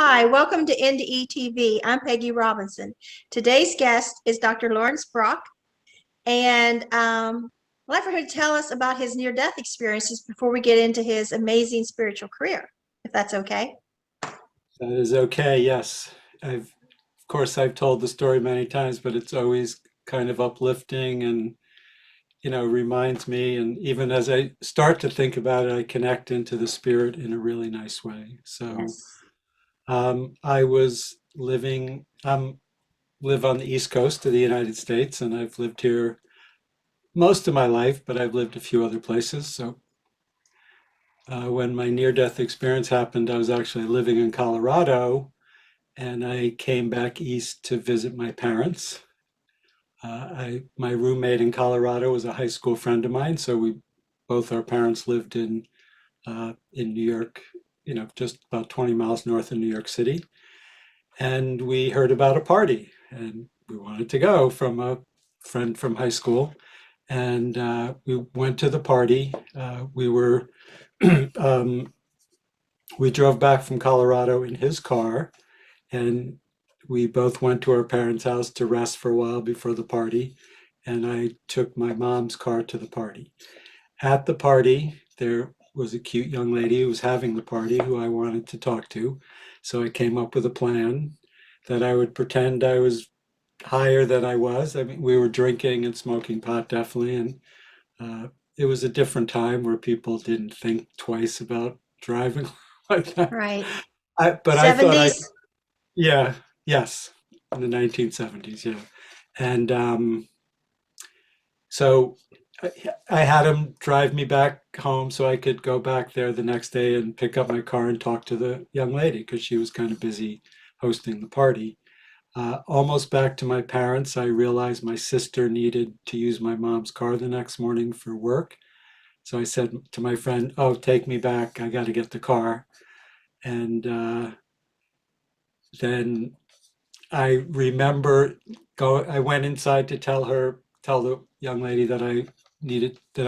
Hi, welcome to NDE TV. I'm Peggy Robinson. Today's guest is Dr. Laurence Brock, and I'd like for him to tell us about his near-death experiences before we get into his amazing spiritual career, if that's okay. That is okay, yes. Of course, I've told the story many times, but it's always kind of uplifting and, reminds me. And even as I start to think about it, I connect into the spirit in a really nice way. So Yes. I was live on the East Coast of the United States, and I've lived here most of my life, but I've lived a few other places. So when my near-death experience happened, I was actually living in Colorado and I came back east to visit my parents. My roommate in Colorado was a high school friend of mine, so both our parents lived in New York, just about 20 miles north of New York City. And we heard about a party, and we wanted to go from a friend from high school. And we went to the party. Um, we drove back from Colorado in his car, and we both went to our parents' house to rest for a while before the party. And I took my mom's car to the party. At the party, there was a cute young lady who was having the party who I wanted to talk to. So I came up with a plan that I would pretend I was higher than I was. I mean, we were drinking and smoking pot, definitely. And it was a different time where people didn't think twice about driving like that. Right. But I thought I 70's. yeah, yes, in the 1970s, yeah. And so I, I had him drive me back home so I could go back there the next day and pick up my car and talk to the young lady because she was kind of busy hosting the party. Almost back to my parents, I realized my sister needed to use my mom's car the next morning for work. So I said to my friend, "Oh, take me back. I got to get the car." And then I remember I went inside to tell the young lady that I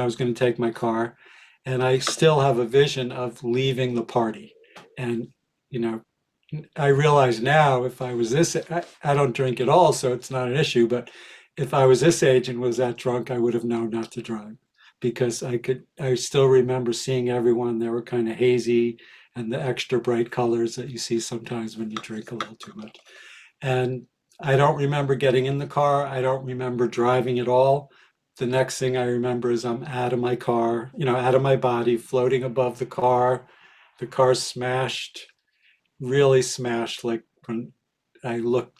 was going to take my car. And I still have a vision of leaving the party. And, you know, I realize now if I was I don't drink at all, so it's not an issue. But if I was this age and was that drunk, I would have known not to drive because I still remember seeing everyone. They were kind of hazy and the extra bright colors that you see sometimes when you drink a little too much. And I don't remember getting in the car. I don't remember driving at all. The next thing I remember is I'm out of my car, out of my body, floating above the car. The car smashed, really smashed. Like when I looked,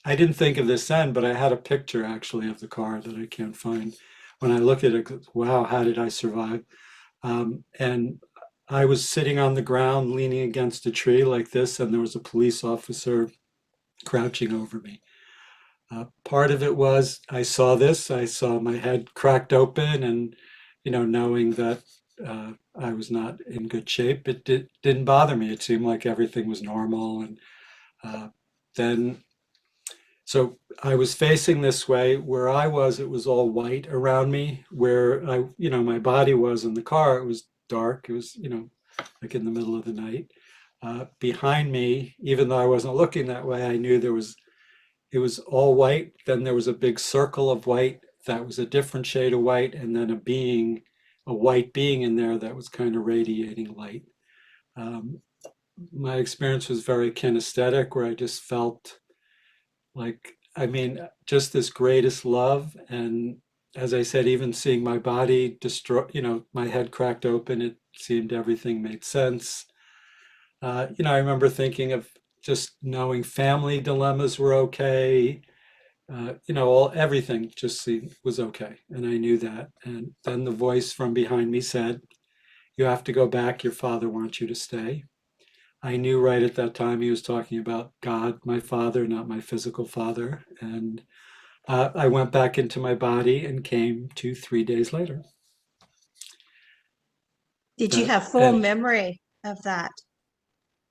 I didn't think of this then, but I had a picture actually of the car that I can't find. When I looked at it, wow, how did I survive? And I was sitting on the ground, leaning against a tree like this, and there was a police officer crouching over me. Part of it was I saw this, I saw my head cracked open, and knowing that I was not in good shape, didn't bother me. It seemed like everything was normal, and uh, then so I was facing this way. Where I was, it was all white around me. Where my body was in the car, it was dark. It was, like in the middle of the night. Behind me, even though I wasn't looking that way, I knew it was all white. Then there was a big circle of white that was a different shade of white, and then a white being in there that was kind of radiating light. Um, my experience was very kinesthetic, where I just felt like, I mean, just this greatest love. And as I said, even seeing my body destroy, my head cracked open, it seemed everything made sense. I remember thinking of just knowing family dilemmas were okay. Everything just was okay. And I knew that. And then the voice from behind me said, "You have to go back. Your father wants you to stay." I knew right at that time he was talking about God, my father, not my physical father. And I went back into my body and came to 3 days later. Did you That, have full and memory of that?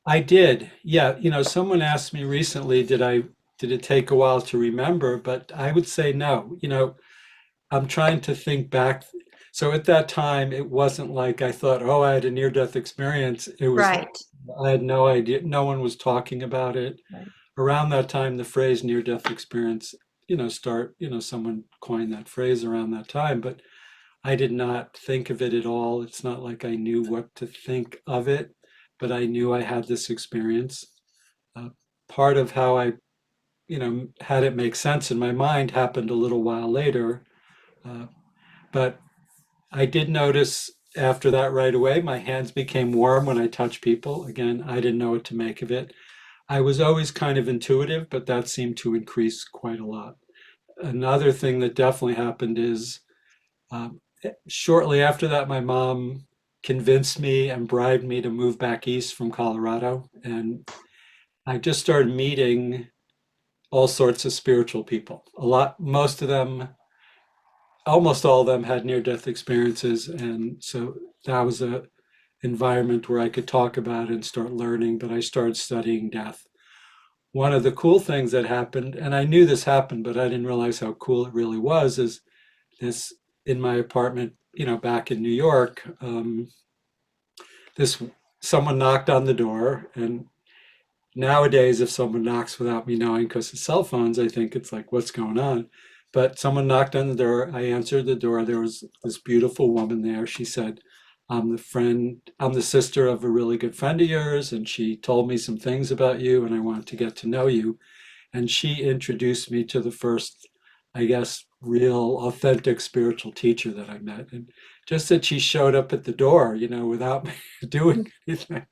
I did. Yeah. Someone asked me recently, did it take a while to remember? But I would say no. I'm trying to think back. So at that time, it wasn't like I thought, oh, I had a near-death experience. It was, Right. I had no idea. No one was talking about it. Right. Around that time, the phrase near-death experience, someone coined that phrase around that time, but I did not think of it at all. It's not like I knew what to think of it, but I knew I had this experience. Uh, Part of how I, had it make sense in my mind happened a little while later. Uh, but I did notice after that right away, my hands became warm when I touched people. Again, I didn't know what to make of it. I was always kind of intuitive, but that seemed to increase quite a lot. Another thing that definitely happened is um, shortly after that, my mom convinced me and bribed me to move back east from Colorado. And I just started meeting all sorts of spiritual people. Most of them, almost all of them had near death experiences. And so that was a environment where I could talk about it and start learning, but I started studying death. One of the cool things that happened, and I knew this happened, but I didn't realize how cool it really was, is this in my apartment, back in New York, this someone knocked on the door, and nowadays, if someone knocks without me knowing because of cell phones, I think it's like, what's going on? But someone knocked on the door. I answered the door. There was this beautiful woman there. She said, I'm the sister of a really good friend of yours, and she told me some things about you, and I wanted to get to know you. And she introduced me to the first, I guess, real authentic spiritual teacher that I met. And just that she showed up at the door, without me doing anything,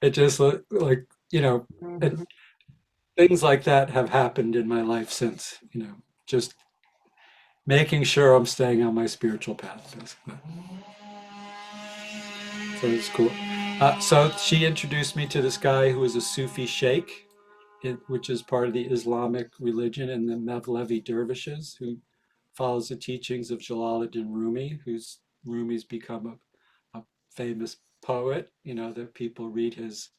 it just looked like, and Mhm. things like that have happened in my life since, just making sure I'm staying on my spiritual path, basically. So it's cool. So she introduced me to this guy who was a Sufi sheikh, which is part of the Islamic religion, and the Mevlevi dervishes, who follows the teachings of Jalaluddin Rumi, who's Rumi's become a famous poet, that people read his.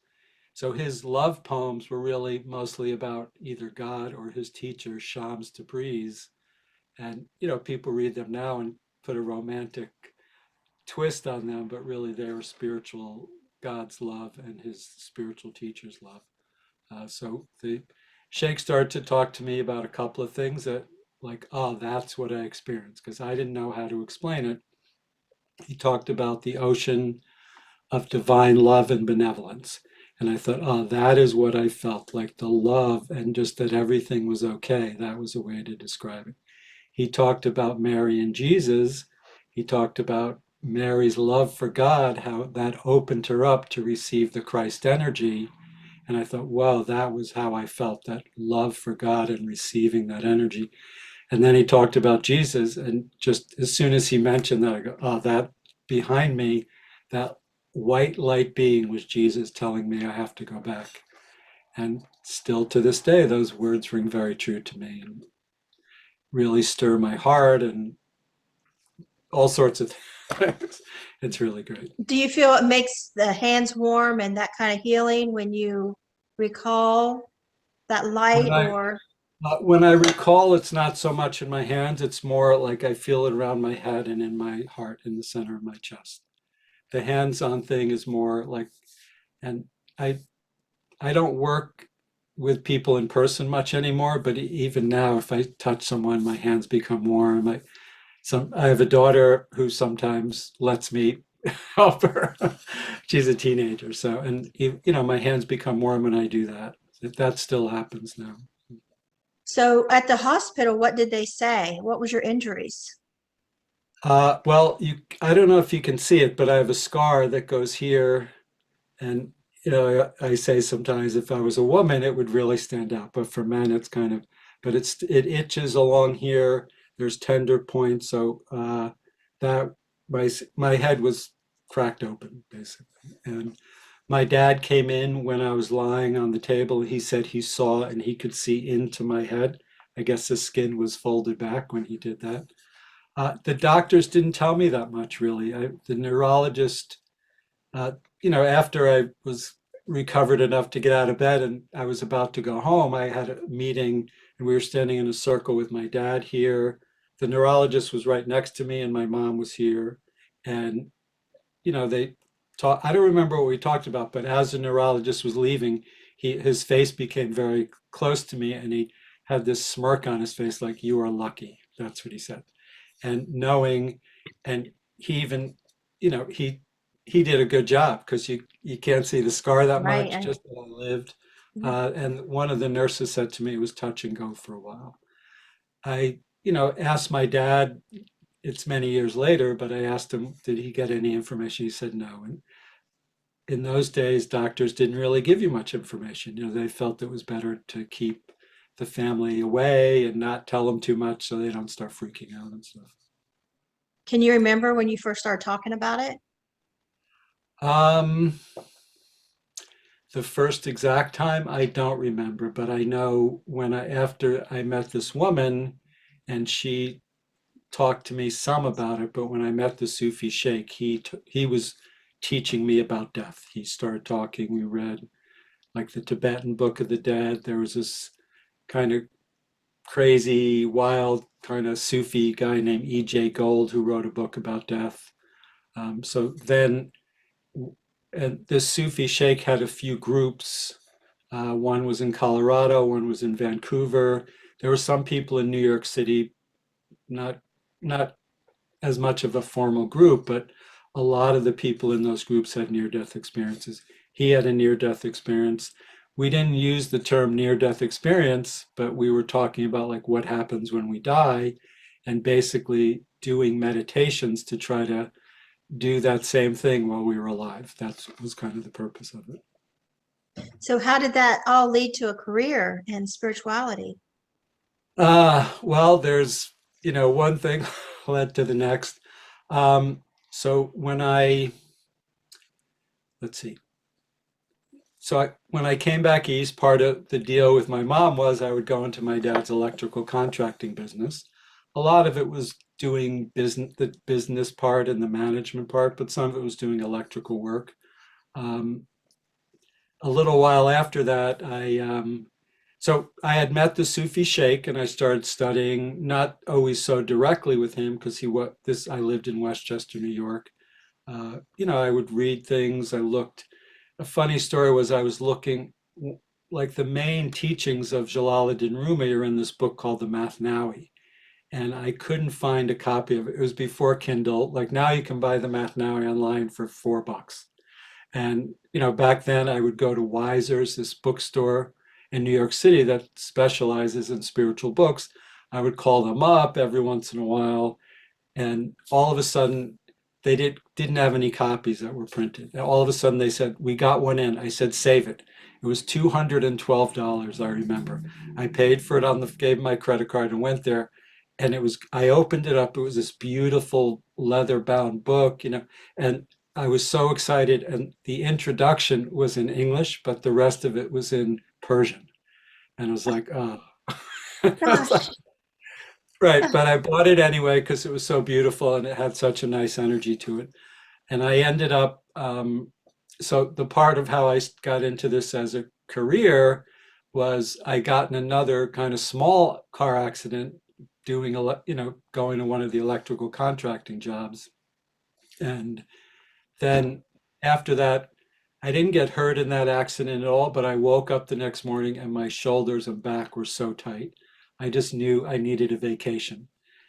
So his love poems were really mostly about either God or his teacher, Shams Tabriz. And, people read them now and put a romantic twist on them, but really they were spiritual, God's love and his spiritual teacher's love. So the Sheikh started to talk to me about a couple of things that, like, oh, that's what I experienced, because I didn't know how to explain it. He talked about the ocean of divine love and benevolence. And I thought, oh, that is what I felt like, the love and just that everything was okay. That was a way to describe it. He talked about Mary and Jesus. He talked about Mary's love for God, how that opened her up to receive the Christ energy. And I thought, wow, that was how I felt, that love for God and receiving that energy. And then he talked about Jesus. And just as soon as he mentioned that, I go, oh, that behind me, that white light being was Jesus telling me I have to go back. And still to this day, those words ring very true to me and really stir my heart and all sorts of things. It's really great. Do you feel it makes the hands warm and that kind of healing when you recall that When light I or when I recall, it's not so much in my hands. It's more like I feel it around my head and in my heart, in the center of my chest. The hands-on thing is more like, and I I don't work with people in person much anymore. But even now, if I touch someone, my hands become warm. I have a daughter who sometimes lets me help her. She's a teenager, so and my hands become warm when I do that. That still happens now. so at the hospital, what did they say? What was your injuries? Well, I don't know if you can see it, but I have a scar that goes here, and I say sometimes if I was a woman, it would really stand out, but for men, it's kind of, but it itches along here. There's tender points, so that my head was cracked open basically, and my dad came in when I was lying on the table. He said he saw and he could see into my head. I guess the skin was folded back when he did that. The doctors didn't tell me that much, really. The neurologist, uh, after I was recovered enough to get out of bed and I was about to go home, I had a meeting and we were standing in a circle with my dad here. The neurologist was right next to me and my mom was here. And, they talk, I don't remember what we talked about, but as the neurologist was leaving, his face became very close to me and he had this smirk on his face, like, you are lucky. That's what he said. And knowing, and he even, he did a good job because you can't see the scar that Right. much, just that I lived. Yeah. And one of the nurses said to me it was touch and go for a while. I, asked my dad, it's many years later, but I asked him, did he get any information? He said no. And in those days, doctors didn't really give you much information. They felt it was better to keep the family away and not tell them too much so they don't start freaking out and stuff. Can you remember when you first started talking about it? Um, the first exact time, I don't remember, but I know after I met this woman and she talked to me some about it, but when I met the Sufi Sheikh, he was teaching me about death. He started talking. We read like the Tibetan Book of the Dead. There was this kind of crazy, wild kind of Sufi guy named E.J. Gold who wrote a book about death. So then, and this Sufi Sheikh had a few groups. One was in Colorado, one was in Vancouver. There were some people in New York City, not not as much of a formal group, but a lot of the people in those groups had near-death experiences. He had a near-death experience. We didn't use the term near-death experience, but we were talking about like what happens when we die and basically doing meditations to try to do that same thing while we were alive. That was kind of the purpose of it. So how did that all lead to a career in spirituality? Well, there's, one thing led to the next. So let's see. When I came back east, part of the deal with my mom was I would go into my dad's electrical contracting business. A lot of it was doing the business part and the management part, but some of it was doing electrical work. Um, a little while after that, so I had met the Sufi Sheikh and I started studying, not always so directly with him because I lived in Westchester, New York. I would read things. A funny story was I was looking, like the main teachings of Jalaluddin Rumi are in this book called the Mathnawi. And I couldn't find a copy of it. It was before Kindle. Like now you can buy the Mathnawi online for $4. And, back then I would go to Weiser's, this bookstore in New York City that specializes in spiritual books. I would call them up every once in a while. And all of a sudden, they didn't have any copies that were printed. And all of a sudden, they said, "We got one in." I said, "Save it." It was $212, I remember. I paid for it gave my credit card and went there. And I opened it up. It was this beautiful leather bound book, and I was so excited. And the introduction was in English, but the rest of it was in Persian. And I was like, oh. I was like, Gosh. right, but I bought it anyway because it was so beautiful and it had such a nice energy to it. And I ended up, so the part of how I got into this as a career was I got in another kind of small car accident going to one of the electrical contracting jobs. And then after that, I didn't get hurt in that accident at all, but I woke up the next morning and my shoulders and back were so tight. I just knew I needed a vacation.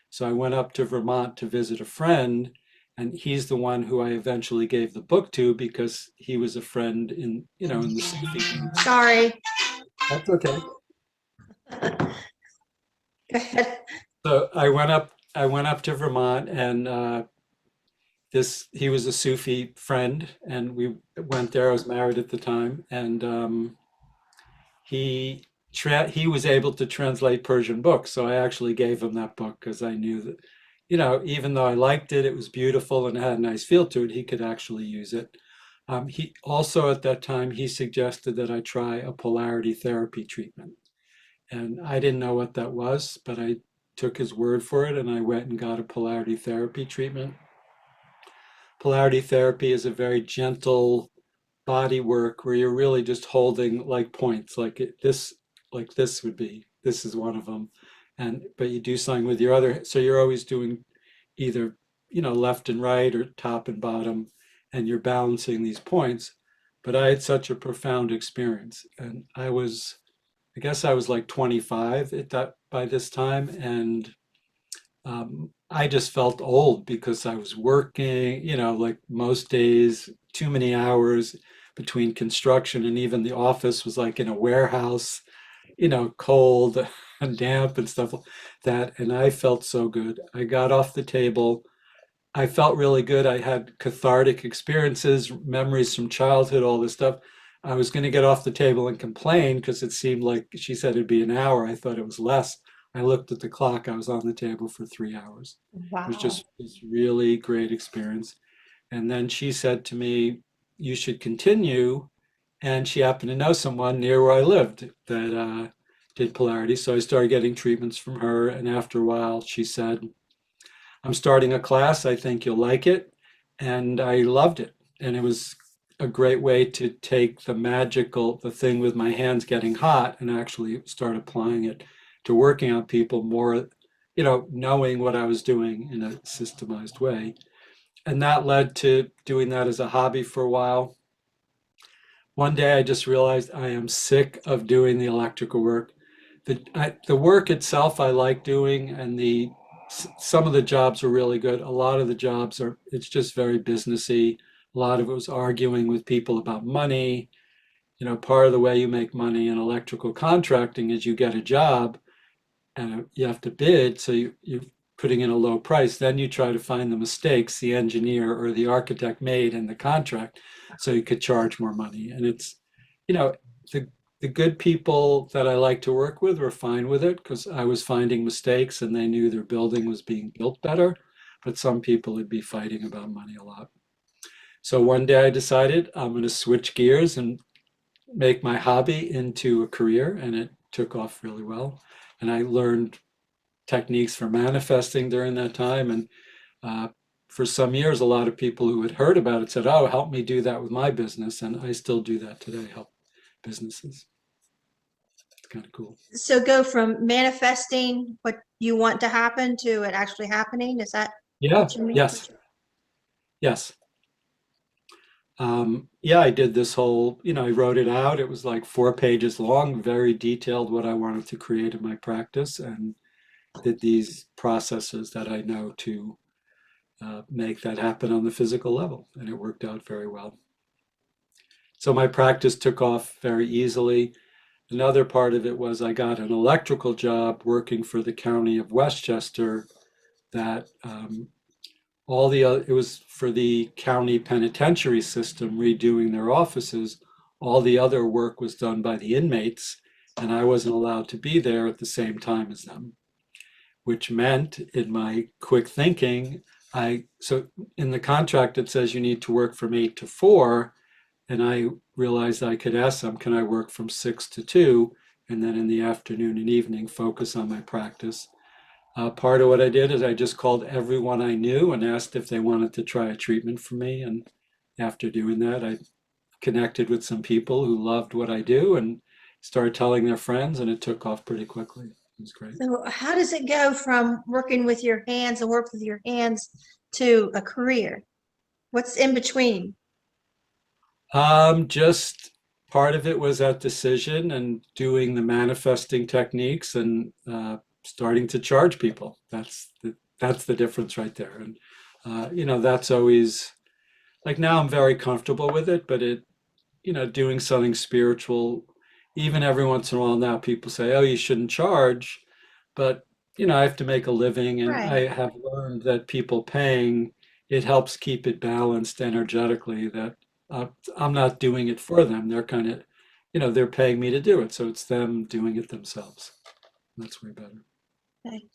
So I went up to Vermont to visit a friend, and he's the one who I eventually gave the book to because he was a friend in the Sufi community. Sorry. That's okay. Go ahead. So I went up to Vermont and he was a Sufi friend and we went there. I was married at the time and he he was able to translate Persian books. So I actually gave him that book because I knew that, even though I liked it, it was beautiful and it had a nice feel to it, he could actually use it. He also at that time he suggested that I try a polarity therapy treatment. And I didn't know what that was, but I took his word for it and I went and got a polarity therapy treatment. Polarity therapy is a very gentle body work where you're really just holding like points, like this is one of them. But you do something with your other, so you're always doing either left and right or top and bottom, and you're balancing these points. But I had such a profound experience, and I guess I was like 25 at that by this time, and I just felt old because I was working, like most days, too many hours between construction, and even the office was like in a warehouse, cold and damp and stuff like that. And I felt so good. I got off the table. I felt really good. I had cathartic experiences, memories from childhood, all this stuff. I was going to get off the table and complain because it seemed like she said it'd be an hour. I thought it was less. I looked at the clock. I was on the table for 3 hours. It was Wow. just this really great experience. And then she said to me, "You should continue." And she happened to know someone near where I lived that did polarity. So I started getting treatments from her. And after a while, she said, "I'm starting a class. I think you'll like it." And I loved it. And it was a great way to take the thing with my hands getting hot and actually start applying it to working on people more, knowing what I was doing in a systemized way. And that led to doing that as a hobby for a while. One day I just realized I am sick of doing the electrical work. The work itself I like doing, and some of the jobs are really good. A lot of the jobs it's just very businessy. A lot of it was arguing with people about money. Part of the way you make money in electrical contracting is you get a job and you have to bid, so you're putting in a low price. Then you try to find the mistakes the engineer or the architect made in the contract, so you could charge more money. And it's, you know, the the good people that I like to work with were fine with it because I was finding mistakes and they knew their building was being built better. But some people would be fighting about money a lot. So one day I decided I'm going to switch gears and make my hobby into a career, and it took off really well. And I learned techniques for manifesting during that time. And uh, for some years, a lot of people who had heard about it said, "Oh, help me do that with my business." And I still do that today, help businesses. It's kind of cool. So go from manifesting what you want to happen to it actually happening. Is that Yeah, what you mean? yes, yes. Yeah, I did this whole, I wrote it out. It was like 4 pages long, very detailed what I wanted to create in my practice, and did these processes that I know to make that happen on the physical level. And it worked out very well. So my practice took off very easily. Another part of it was I got an electrical job working for the county of Westchester that it was for the county penitentiary system redoing their offices. All the other work was done by the inmates, and I wasn't allowed to be there at the same time as them, which meant in my quick thinking, so in the contract it says you need to work from 8 to 4, and I realized I could ask them, can I work from 6 to 2, and then in the afternoon and evening focus on my practice. Part of what I did is I just called everyone I knew and asked if they wanted to try a treatment for me. And after doing that, I connected with some people who loved what I do and started telling their friends, and it took off pretty quickly. It was great. So how does it go from working with your hands and work with your hands to a career? What's in between? Just part of it was that decision and doing the manifesting techniques and starting to charge people. That's the difference right there. And that's always like now I'm very comfortable with it, but doing something spiritual, even every once in a while now people say, "Oh, you shouldn't charge," but I have to make a living, and Right. I have learned that people paying, it helps keep it balanced energetically. That uh, I'm not doing it for them. They're kind of, they're paying me to do it, so it's them doing it themselves. That's way better. Okay.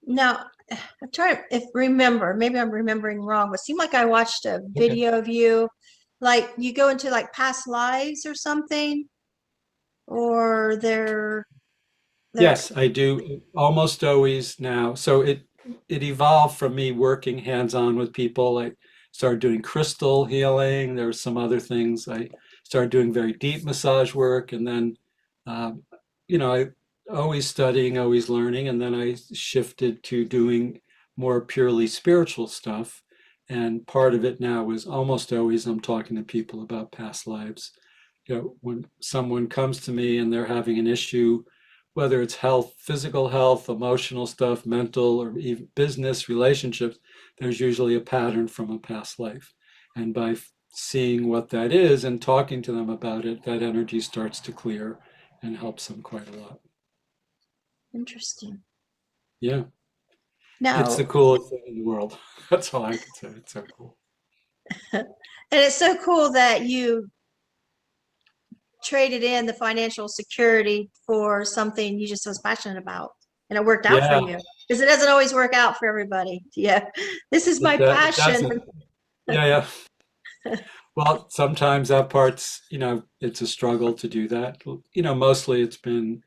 Now, I'm trying to if remember, maybe I'm remembering wrong, but it seemed like I watched a Okay. video of you, like you go into like past lives or something, or they're Yes, I do almost always now. So it evolved from me working hands-on with people. I started doing crystal healing. There were some other things. I started doing very deep massage work, and then um, I always studying, always learning, and then I shifted to doing more purely spiritual stuff. And part of it now is almost always I'm talking to people about past lives. When someone comes to me and they're having an issue, whether it's health, physical health, emotional stuff, mental, or even business relationships, there's usually a pattern from a past life. And by seeing what that is and talking to them about it, that energy starts to clear and helps them quite a lot. Interesting. Yeah, it's the Now, coolest thing in the world. That's all I can say. It's so cool. and it's so cool that you traded in the financial security for something you just was passionate about, and it worked out for Yeah, you, because it doesn't always work out for everybody. Yeah, this is my it passion. doesn't. Yeah, yeah. Well, sometimes that part's, it's a struggle to do that. Mostly it's been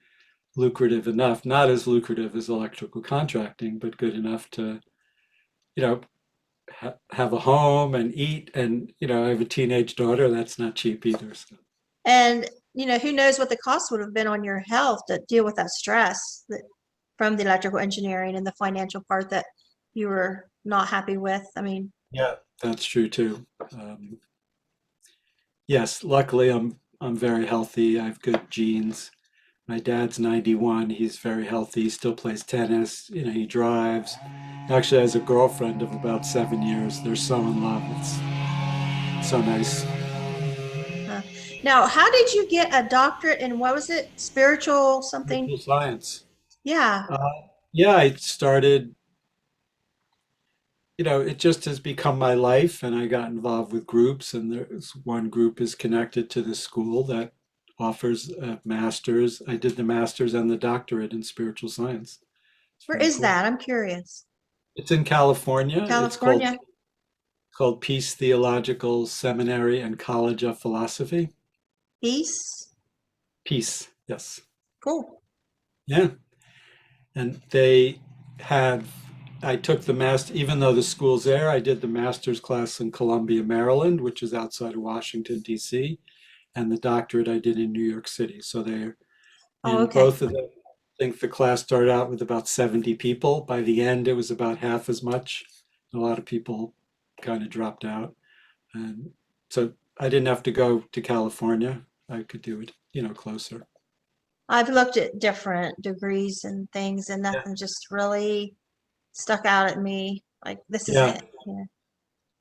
lucrative enough, not as lucrative as electrical contracting, but good enough to, you know, have a home and eat. And, I have a teenage daughter. That's not cheap either. So. And who knows what the cost would have been on your health to deal with that stress from the electrical engineering and the financial part that you were not happy with. I mean, Yeah, that's true too. Yes, luckily I'm very healthy. I have good genes. My dad's 91. He's very healthy. He still plays tennis. He drives. Actually has a girlfriend of about 7 years. They're so in love. It's so nice. uh, now, how did you get a doctorate in, what was it? Spiritual something? Spiritual science. Yeah. Uh, yeah, I started, it just has become my life, and I got involved with groups, and there's one group is connected to the school that offers a master's. I did the master's and the doctorate in spiritual science. It's Where very is cool. that? I'm curious. It's in California. It's called California. called Peace Theological Seminary and College of Philosophy. Peace. Peace, yes. Cool. Yeah. And they had, I took the master, even though the school's there, I did the master's class in Columbia, Maryland, which is outside of Washington, D.C., and the doctorate I did in New York City. So they're Oh, in okay. both of them. I think the class started out with about 70 people. By the end, it was about half as much. A lot of people kind of dropped out. And so I didn't have to go to California. I could do it, closer. I've looked at different degrees and things, and Yeah. nothing just really stuck out at me. Like, this is Yeah. it.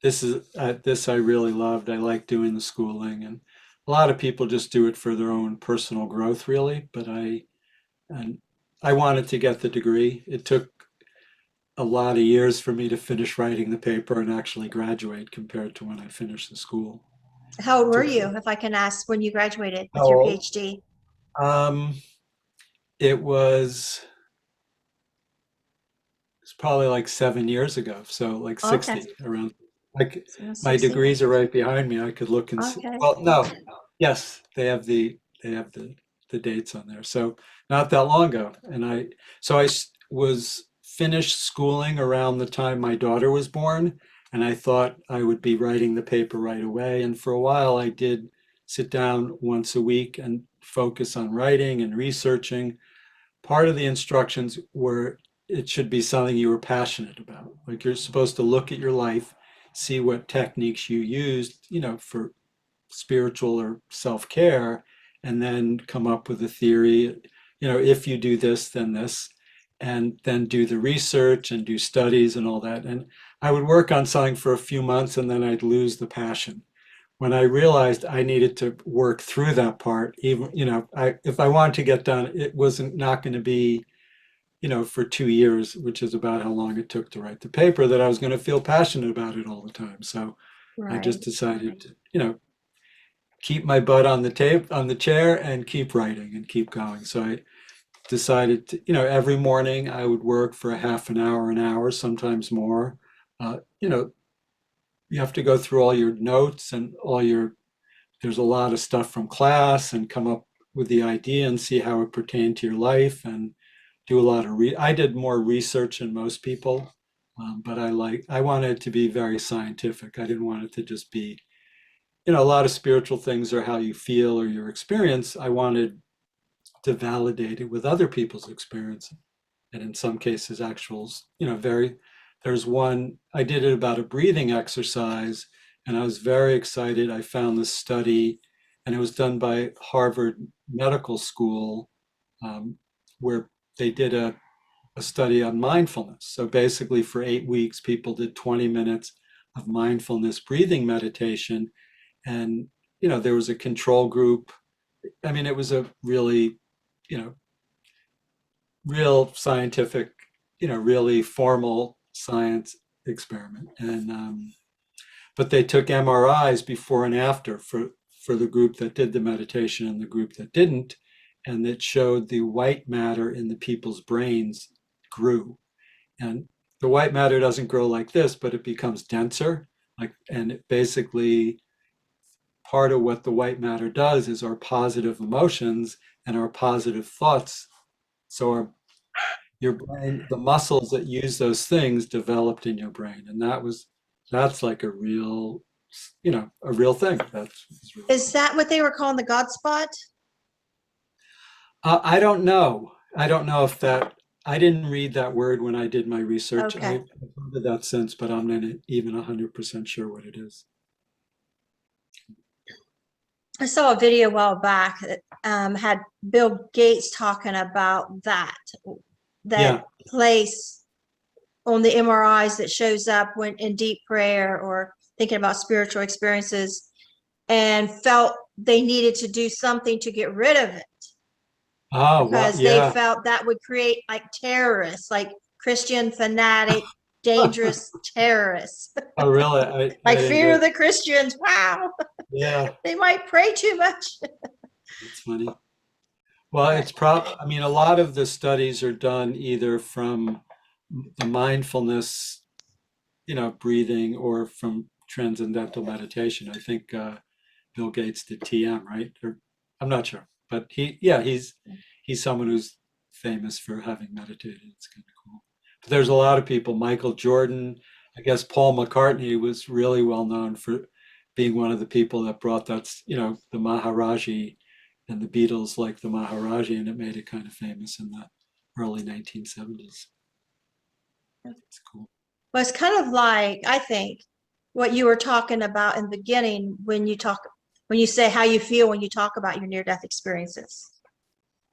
Yeah. This I really loved. I like doing the schooling, and a lot of people just do it for their own personal growth, really. But and I wanted to get the degree. It took a lot of years for me to finish writing the paper and actually graduate compared to when I finished the school. How old were Took you, if I can ask, when you graduated How with your old? PhD? Um, it was It's probably like 7 years ago, so like Okay. 60 around. Like So my 60. degrees are right behind me. I could look and see. Okay. Well, no, yes, they have the dates on there. So not that long ago, and I was finished schooling around the time my daughter was born, and I thought I would be writing the paper right away. And for a while, I did sit down once a week and focus on writing and researching. Part of the instructions were it should be something you were passionate about. Like you're supposed to look at your life, see what techniques you used, for spiritual or self-care, and then come up with a theory, if you do this, then this, and then do the research and do studies and all that. And I would work on something for a few months and then I'd lose the passion. When I realized I needed to work through that part, even, if I wanted to get done, it wasn't not going to be, for 2 years, which is about how long it took to write the paper, that I was going to feel passionate about it all the time. So I just Right. decided to, keep my butt on the tape, on the chair, and keep writing and keep going. So I decided to, every morning I would work for a half an hour, sometimes more. You have to go through all your notes and there's a lot of stuff from class and come up with the idea and see how it pertained to your life and do a lot of I did more research than most people, but I wanted it to be very scientific. I didn't want it to just be, a lot of spiritual things are how you feel or your experience. I wanted to validate it with other people's experience, and in some cases, actual, very there's one, I did it about a breathing exercise, and I was very excited. I found this study, and it was done by Harvard Medical School, um, where they did a study on mindfulness. So basically, for 8 weeks, people did 20 minutes of mindfulness breathing meditation. And, there was a control group. I mean, it was a really, you know, real scientific, really formal science experiment. And but they took MRIs before and after for the group that did the meditation and the group that didn't, and it showed the white matter in the people's brains grew. And the white matter doesn't grow like this, but it becomes denser. And it basically, part of what the white matter does is our positive emotions and our positive thoughts. So your brain, the muscles that use those things developed in your brain. And that's like a real, a real thing. Really Is cool. that what they were calling the God spot? I don't know. I don't know if that, I didn't read that word when I did my research. Okay. I've heard of that since, but I'm not even 100% sure what it is. I saw a video a while back that had Bill Gates talking about that Yeah. place on the MRIs that shows up when in deep prayer or thinking about spiritual experiences, and felt they needed to do something to get rid of it Oh, wow. because they Yeah. felt that would create like terrorists, like Christian fanatic, dangerous terrorists. Oh, really? I Like didn't fear hear. the Christians. Wow. Yeah, They might pray too much. that's funny. Well, But I mean, a lot of the studies are done either from the mindfulness, breathing, or from transcendental meditation. I think Bill Gates did TM, right? Or I'm not sure, but he's someone who's famous for having meditated. It's kind of cool. But there's a lot of people. Michael Jordan, I guess Paul McCartney was really well known for being one of the people that brought that, the Maharaji, and the Beatles like the Maharaji, and it made it kind of famous in the early 1970s. It's cool. well, it's kind of like, I think, what you were talking about in the beginning when you say how you feel when you talk about your near-death experiences.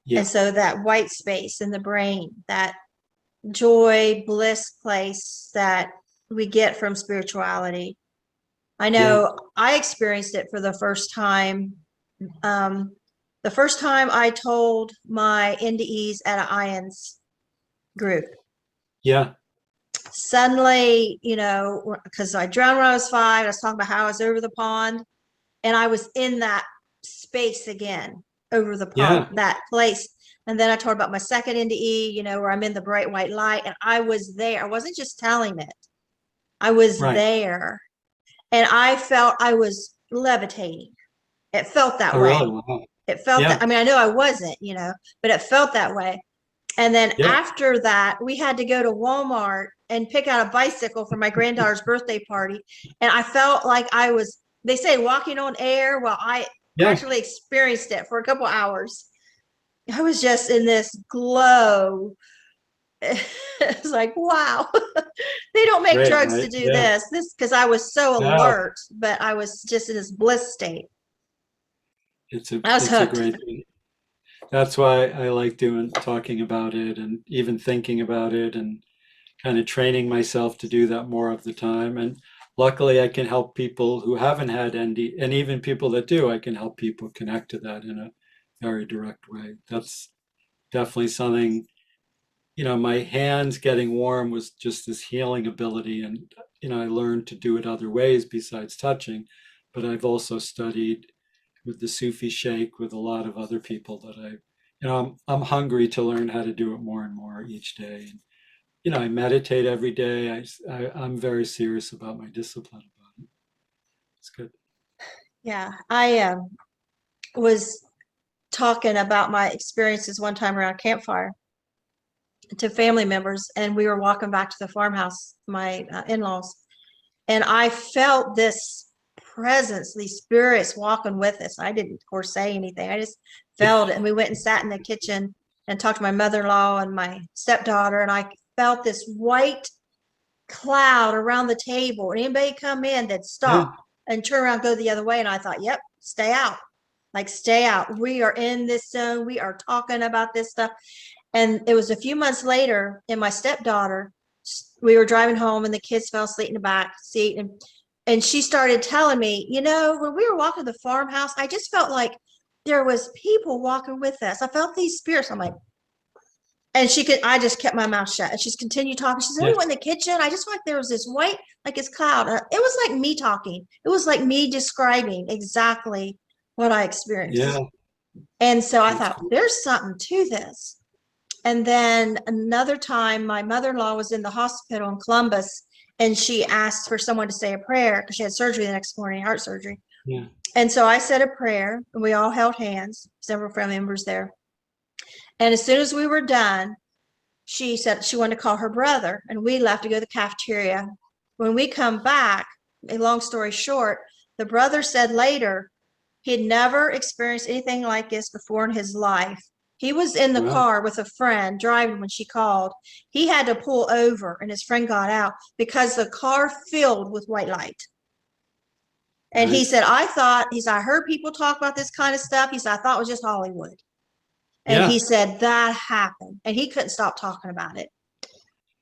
And Yeah, so that white space in the brain, that joy, bliss place that we get from spirituality. I yeah, know I experienced it for the first time. The first time I told my NDEs at an IONS group, yeah, suddenly, because I drowned when I was 5, I was talking about how I was over the pond, and I was in that space again, over the pond, yeah. that place. And then I told about my second NDE, where I'm in the bright white light, and I was there. I wasn't just telling it, I was Right. there, and I felt I was levitating. It felt that Oh, really? way. Wow. It felt that. Yeah, I mean, I know I wasn't, but it felt that way. And then yeah, after that, we had to go to Walmart and pick out a bicycle for my granddaughter's birthday party. And I felt like they say walking on air. Well, I yeah. actually experienced it for a couple hours. I was just in this glow. It's like, wow, they don't make Great, drugs to right? do Yeah. this because I was so No, alert, but I was just in this bliss state. it's a I was it's a hooked. great thing. That's why I like talking about it and even thinking about it and kind of training myself to do that more of the time. And luckily, I can help people who haven't had ND, and even people that do, I can help people connect to that in a very direct way. That's definitely something, my hands getting warm was just this healing ability. And, I learned to do it other ways besides touching. But I've also studied with the Sufi Sheikh, with a lot of other people that I'm hungry to learn how to do it more and more each day. And, I meditate every day. I'm very serious about my discipline about it. It's good. Yeah, I was talking about my experiences one time around campfire to family members, and we were walking back to the farmhouse, my in-laws, and I felt this presence, these spirits walking with us. I didn't, of course, say anything. I just felt it, and we went and sat in the kitchen and talked to my mother-in-law and my stepdaughter, and I felt this white cloud around the table. And anybody come in, they'd Yeah. stop and turn around, go the other way. And I thought, yep, stay out. Like, stay out. We are in this zone. We are talking about this stuff. And it was a few months later, and my stepdaughter, we were driving home and the kids fell asleep in the back seat. And she started telling me, when we were walking to the farmhouse, I just felt like there was people walking with us. I felt these spirits. I'm like, and I just kept my mouth shut. And she's continued talking. She said, we Yeah. went in the kitchen. I just felt like there was this white, like this cloud. It was like me talking. It was like me describing exactly what I experienced. Yeah. And so I That's thought, cool. there's something to this. And then another time, my mother-in-law was in the hospital in Columbus, and she asked for someone to say a prayer because she had surgery the next morning, heart surgery. Yeah. And so I said a prayer, and we all held hands, several family members there. And as soon as we were done, she said she wanted to call her brother, and we left to go to the cafeteria. When we come back, a long story short, the brother said later he had never experienced anything like this before in his life. He was in the Wow. car with a friend driving when she called. He had to pull over, and his friend got out because the car filled with white light. And he Nice. said, I heard people talk about this kind of stuff. He said, I thought it was just Hollywood. And Yeah. he said that happened, and he couldn't stop talking about it.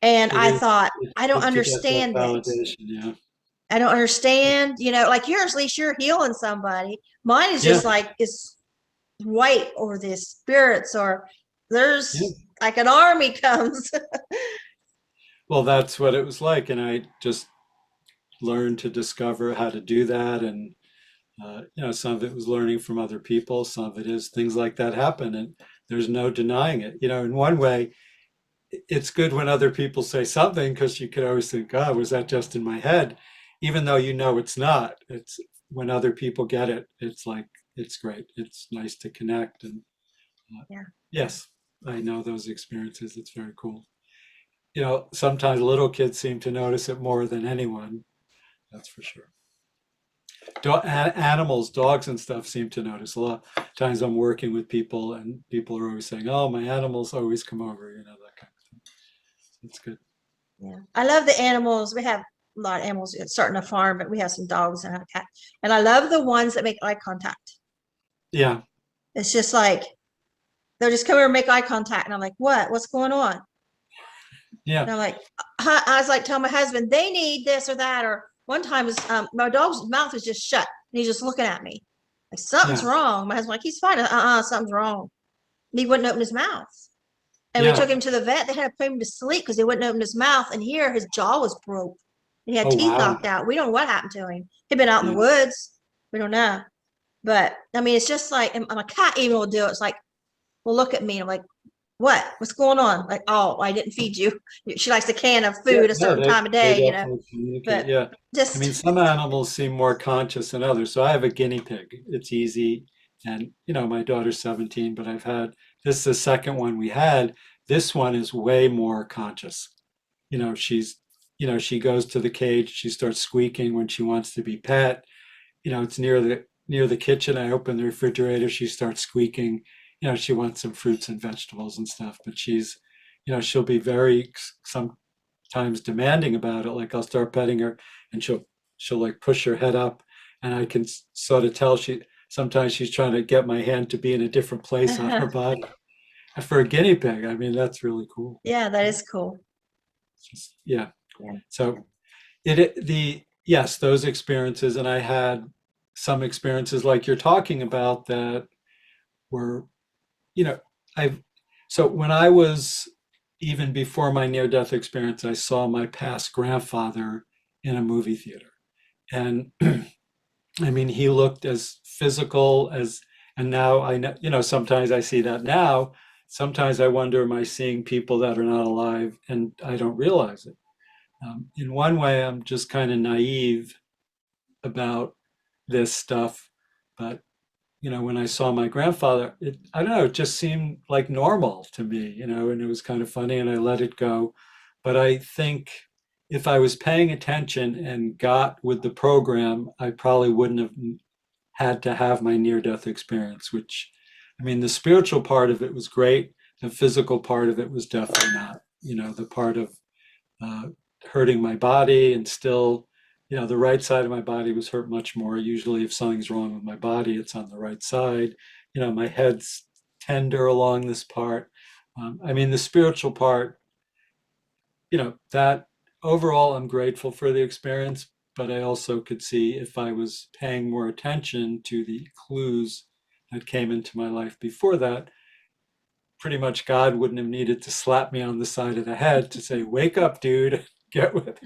And It I is. thought, It's I don't good to get that understand it. validation. Yeah. I don't understand, like yours, at least you're healing somebody. Mine is Yeah. just like, it's white, or the spirits, or there's Yeah. like an army comes. Well, that's what it was like. And I just learned to discover how to do that. And, some of it was learning from other people. Some of it is things like that happen. And there's no denying it. In one way, it's good when other people say something because you could always think, God, was that just in my head? Even though it's not. It's when other people get it, it's like, it's great. It's nice to connect. And Yeah. yes, I know those experiences. It's very cool. Sometimes little kids seem to notice it more than anyone. That's for sure. Animals, dogs and stuff seem to notice. A lot of times I'm working with people and people are always saying, oh, my animals always come over, that kind of thing. It's good. Yeah. I love the animals. We have a lot of animals. It's starting a farm, but we have some dogs and a cat. And I love the ones that make eye contact. Yeah. It's just like, they'll just come over and make eye contact. And I'm like, what's going on? Yeah. And I'm like, I was like, tell my husband, they need this or that. Or one time was, my dog's mouth was just shut. And he's just looking at me. Like, something's Yeah. wrong. My husband's like, he's fine. Something's wrong. And he wouldn't open his mouth. And we Yeah. took him to the vet. They had to put him to sleep because he wouldn't open his mouth. And here his jaw was broke. And he had Oh, teeth wow. knocked out. We don't know what happened to him. He'd been out in Yeah. the woods. We don't know. But I mean, it's just like, and my cat even will do it. It's like, well, look at me. I'm like, what's going on? Like, oh, I didn't feed you. She likes a can of Yeah, food a no, certain time of they day, definitely communicate. but Yeah. I mean, just, some animals seem more conscious than others. So I have a guinea pig. It's easy. And, my daughter's 17, but this is the second one we had. This one is way more conscious. She goes to the cage, she starts squeaking when she wants to be pet. It's near the kitchen. I open the refrigerator, she starts squeaking. She wants some fruits and vegetables and stuff, but she'll be very sometimes demanding about it. Like I'll start petting her and she'll like push her head up and I can sort of tell sometimes she's trying to get my hand to be in a different place on her body. And for a guinea pig, I mean, that's really cool. yeah, that is cool. Yeah. Yeah. So yes, those experiences, and I had some experiences like you're talking about that were, I've so when I was even before my near-death experience, I saw my past grandfather in a movie theater. And I mean, he looked as physical and now I know, sometimes I see that now. Sometimes I wonder, am I seeing people that are not alive and I don't realize it? In one way, I'm just kind of naive about this stuff. But, when I saw my grandfather, I don't know, it just seemed like normal to me, and it was kind of funny and I let it go. But I think if I was paying attention and got with the program, I probably wouldn't have had to have my near-death experience, which, I mean, the spiritual part of it was great. The physical part of it was definitely not, the part of hurting my body, and still, the right side of my body was hurt much more. Usually if something's wrong with my body, it's on the right side. My head's tender along this part. I mean, the spiritual part, that overall I'm grateful for the experience, but I also could see if I was paying more attention to the clues that came into my life before that, pretty much God wouldn't have needed to slap me on the side of the head to say, wake up, dude, get with it.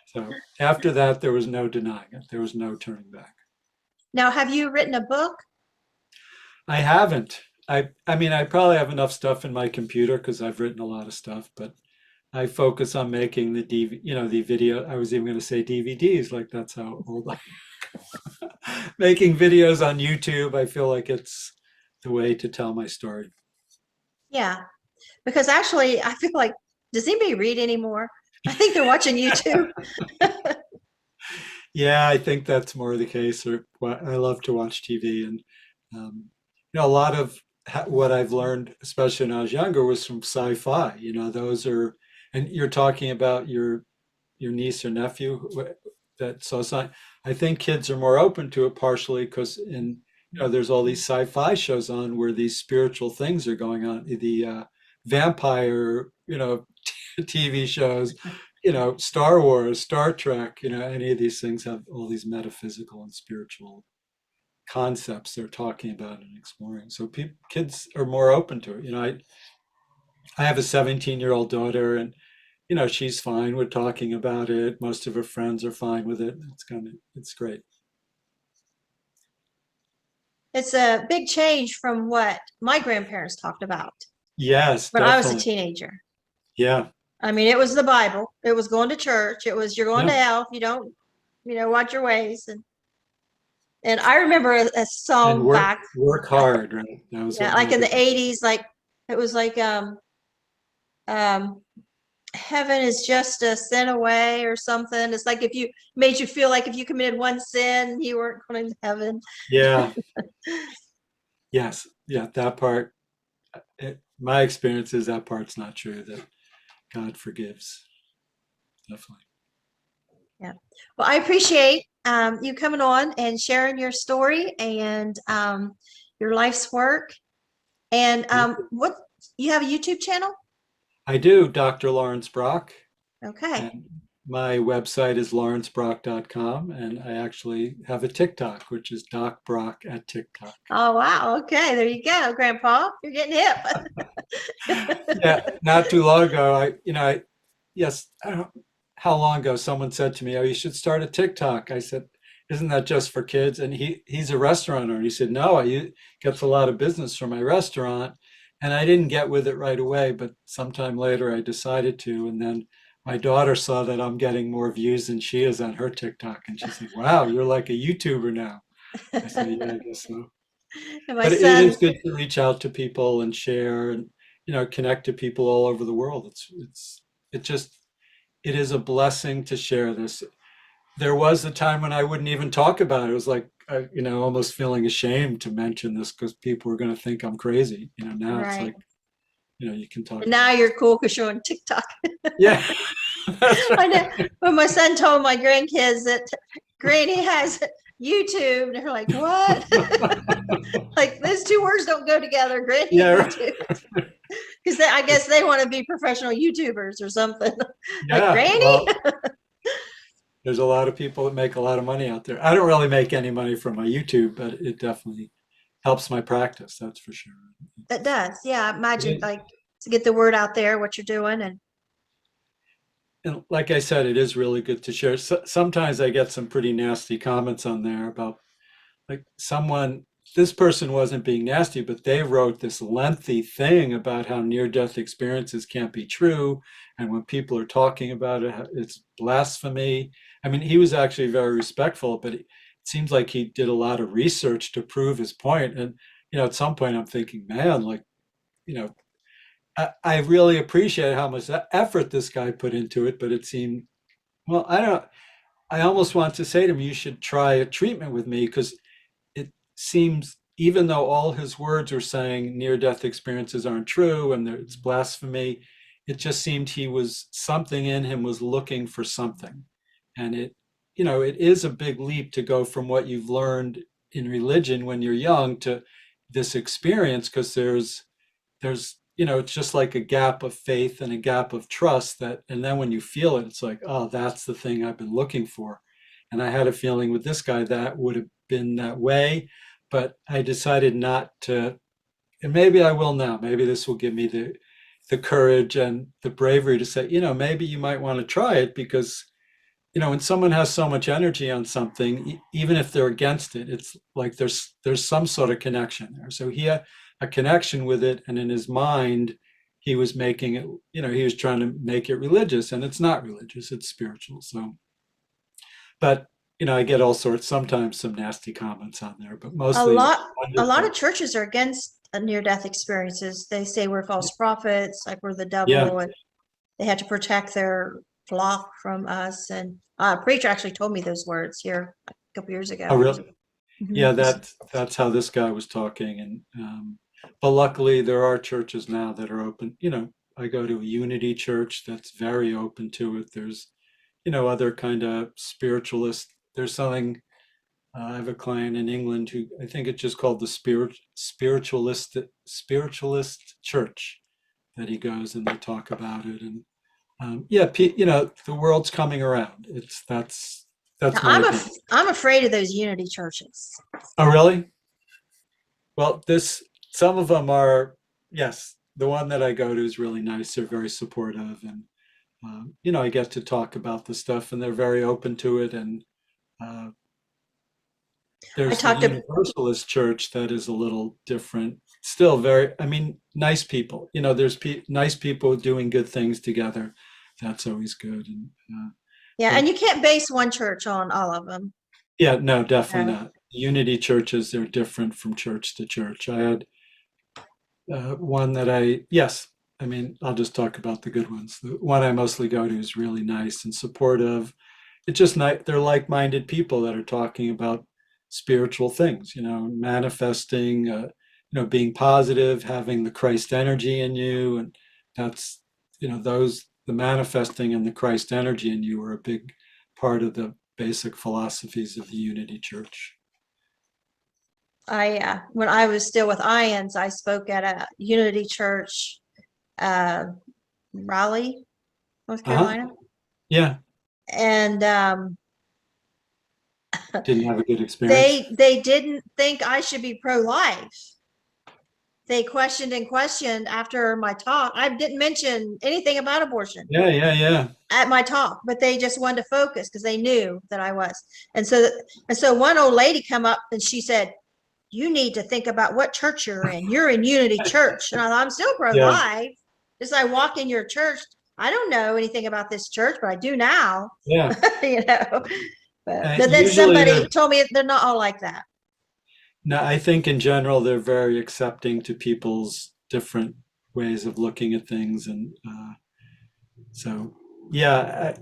So after that, there was no denying it. There was no turning back. Now, have you written a book? I haven't. I mean, I probably have enough stuff in my computer because I've written a lot of stuff, but I focus on making the the video. I was even going to say DVDs, like that's how old I am. Making videos on YouTube, I feel like it's the way to tell my story. Yeah, because actually, I feel like, does anybody read anymore? I think they're watching YouTube. Yeah, I think that's more the case. Or I love to watch TV, and a lot of what I've learned, especially when I was younger, was from sci-fi. Those are, and you're talking about your niece or nephew that saw science. I think kids are more open to it partially because there's all these sci-fi shows on where these spiritual things are going on. The vampire, TV shows, Star Wars, Star Trek, any of these things have all these metaphysical and spiritual concepts they're talking about and exploring. So kids are more open to it. I have a 17-year-old daughter, and she's fine with talking about it. Most of her friends are fine with it. It's great. It's a big change from what my grandparents talked about Yes, when I was a definitely. teenager. Yeah. I mean, it was the Bible. It was going to church. It was, you're going to Yeah. hell if you don't, watch your ways. And I remember a And song work back, work hard, right? That was yeah, what my like in the dad. 80s, like it was like um heaven is just a sin away or something. It's like if you made you feel like if you committed one sin, you weren't going to heaven. Yeah. Yes. Yeah. That part. My experience is that part's not true. That God forgives. Definitely. Yeah. Well, I appreciate you coming on and sharing your story and your life's work. And what, you have a YouTube channel? I do, Dr. Laurence Brock, Okay. and my website is laurencebrock.com, and I actually have a TikTok, which is Doc Brock at TikTok. Oh, wow. Okay. There you go, Grandpa. You're getting hip. Yeah, not too long ago, yes, I don't, how long ago someone said to me, "Oh, you should start a TikTok." I said, "Isn't that just for kids?" And he's a restaurant owner. He said, "No, I get a lot of business from my restaurant." And I didn't get with it right away, but sometime later I decided to. And then my daughter saw that I'm getting more views than she is on her TikTok, and she said, "Wow, you're like a YouTuber now." I said, "Yeah, I guess so." And my But it son, is good to reach out to people and share and connect to people all over the world. It just it is a blessing to share this. There was a time when I wouldn't even talk about it. It was like almost feeling ashamed to mention this because people were going to think I'm crazy. Now it's right. like you can talk And about now it. you're cool because you're on TikTok. Yeah, that's I know. right. When my son told my grandkids that Granny has YouTube, they're like, what? Like those two words don't go together, Granny and Yeah, right. YouTube. Because I guess they want to be professional YouTubers or something. Like, Yeah. Granny? Well, there's a lot of people that make a lot of money out there. I don't really make any money from my YouTube, but it definitely helps my practice. That's for sure. It does. Yeah, I imagine It, like to get the word out there, what you're doing. And and like I said, it is really good to share. Sometimes I get some pretty nasty comments on there about like this person wasn't being nasty, but they wrote this lengthy thing about how near-death experiences can't be true. And when people are talking about it, it's blasphemy. I mean, he was actually very respectful, but it seems like he did a lot of research to prove his point. And, at some point I'm thinking, man, like, you know, I really appreciate how much effort this guy put into it, but it seemed, well, I almost want to say to him, you should try a treatment with me because it seems, even though all his words are saying near death experiences aren't true and it's blasphemy, it just seemed he was, something in him was looking for something. And it is a big leap to go from what you've learned in religion when you're young to this experience, because it's just like a gap of faith and a gap of trust, and then when you feel it, it's like, oh, that's the thing I've been looking for. And I had a feeling with this guy that would have been that way, but I decided not to. And maybe I will now. Maybe this will give me the courage and the bravery to say, maybe you might want to try it, because when someone has so much energy on something, even if they're against it, it's like there's some sort of connection there. So he had a connection with it, and in his mind, he was making it, he was trying to make it religious, and it's not religious, it's spiritual. So, but I get all sorts, sometimes some nasty comments on there, but A mostly lot wonderful. of churches are against near-death experiences. They say we're false prophets, like we're the Yeah. devil, and they have to protect their flock from us. And a preacher actually told me those words here a couple years Oh, ago. really? Mhm. Yeah, that's how this guy was talking. And but luckily there are churches now that are open. I go to a Unity church that's very open to it. There's other kind of spiritualist. There's something. I have a client in England who, I think it's just called the spiritualist church, that he goes and they talk about it. And yeah, the world's coming around. Now, That's my opinion. I'm afraid of those unity churches. Oh, really? Well, some of them are, yes. The one that I go to is really nice. They're very supportive, and I get to talk about the stuff, and they're very open to it. And uh, I there's the talked to Universalist church that is a little different. Still very, I mean, nice people. There's nice people doing good things together. That's always good. And Yeah, but and you can't base one church on all of them. yeah, no, definitely No. not. Unity churches, they're different from church to church. I had one that yes, I mean, I'll just talk about the good ones. The one I mostly go to is really nice and supportive. It's just nice. They're like-minded people that are talking about spiritual things, manifesting, being positive, having the Christ energy in you. And that's, the manifesting and the Christ energy in you are a big part of the basic philosophies of the Unity Church. When I was still with Ions, I spoke at a Unity Church, uh, Raleigh, North Uh-huh. Carolina, Yeah. and Didn't have a good experience. they didn't think I should be pro-life. They questioned and questioned after my talk. I didn't mention anything about abortion Yeah, yeah, yeah. at my talk, but they just wanted to focus because they knew that I was. And so one old lady come up and she said, "You need to think about what church you're in. You're in Unity Church." And I thought, I'm still Yeah, pro-life. Just I walk in your church. I don't know anything about this church, but I do now. yeah. you know. But then Usually somebody they're, told me they're not all like that. no, I think in general they're very accepting to people's different ways of looking at things. And so, yeah,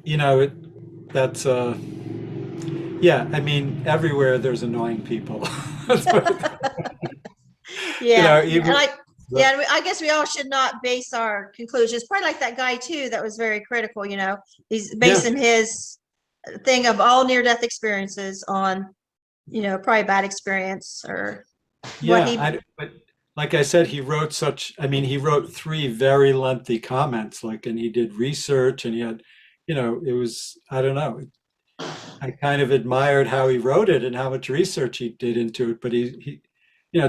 that's, yeah, I mean, everywhere there's annoying people. Yeah. And Even, I guess we all should not base our conclusions. Probably like that guy too, that was very critical, he's yeah, basing his thing of all near-death experiences on, probably bad experience or what yeah. he, But like I said, he wrote three very lengthy comments, and he did research, and he had, it was, I don't know. I kind of admired how he wrote it and how much research he did into it. But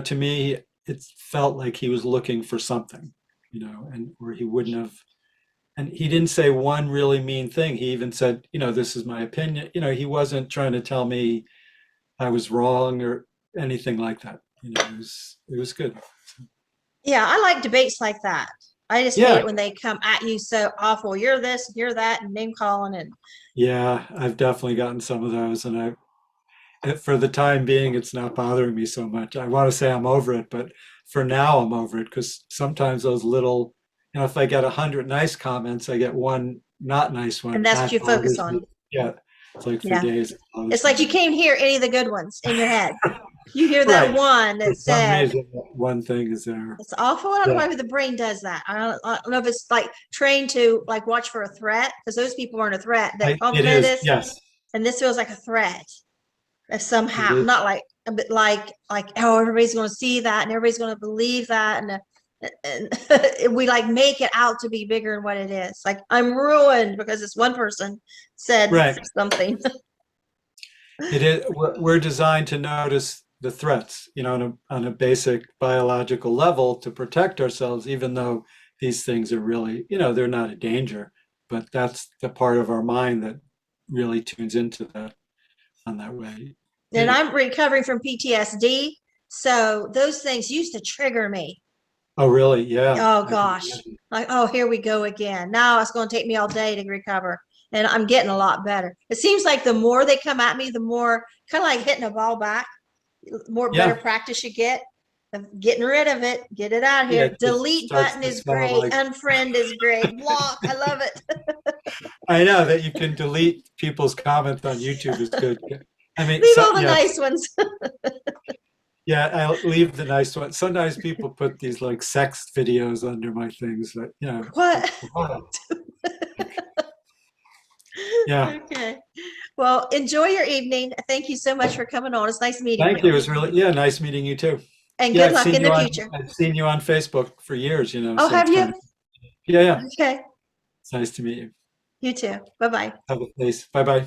to me, it felt like he was looking for something, and where he wouldn't have. And he didn't say one really mean thing. He even said, this is my opinion. He wasn't trying to tell me I was wrong or anything like that. It was good. yeah, I like debates like that. I just hate Yeah, it when they come at you so awful. You're this, you're that, and name calling. And yeah, I've definitely gotten some of those, and for the time being, it's not bothering me so much. I want to say I'm over it, but for now, I'm over it, because sometimes those little, if I get 100 nice comments, I get one not nice one. that's what That you focus bothers me. on. Yeah, it's like for Yeah. days it bothers It's like me. you can't hear any of the good ones in your head. You hear that Right. one For that some said, reason, one thing is there. it's awful. I don't know Yeah. why the brain does that. I don't know if it's like trained to like watch for a threat, because those people aren't a threat. That It compliment is, is, yes, and this feels like a threat. If it somehow, is. not like a bit like oh, everybody's going to see that and everybody's going to believe that, and we like make it out to be bigger than what it is. Like, I'm ruined because this one person said Right. something. It is. We're designed to notice the threats, on a basic biological level to protect ourselves, even though these things are really, they're not a danger. But that's the part of our mind that really tunes into that on that way. And I'm recovering from PTSD, so those things used to trigger me. Oh, really? Yeah. Oh I can gosh. imagine. Like, oh, here we go again. Now it's going to take me all day to recover. And I'm getting a lot better. It seems like the more they come at me, the more, kind of like hitting a ball back, more better Yeah. practice you get of getting rid of it, get it out of Yeah. here. It just Delete starts button to is sound great. like, Unfriend is great. Block. I love it. I know that you can delete people's comments on YouTube is good. I mean, Leave so all the yeah, nice ones. yeah, I'll leave the nice one. Sometimes people put these like sex videos under my things that, What? wow. Yeah. Okay. Well, enjoy your evening. Thank you so much for coming on. It's nice meeting Thank you. you. It was really, yeah, nice meeting you too. And Yeah, good luck in the future. I've seen you on Facebook for years, Oh, so have it's you? kind of, yeah, yeah. Okay. It's nice to meet you. You too. Bye bye. Have a place. Bye bye.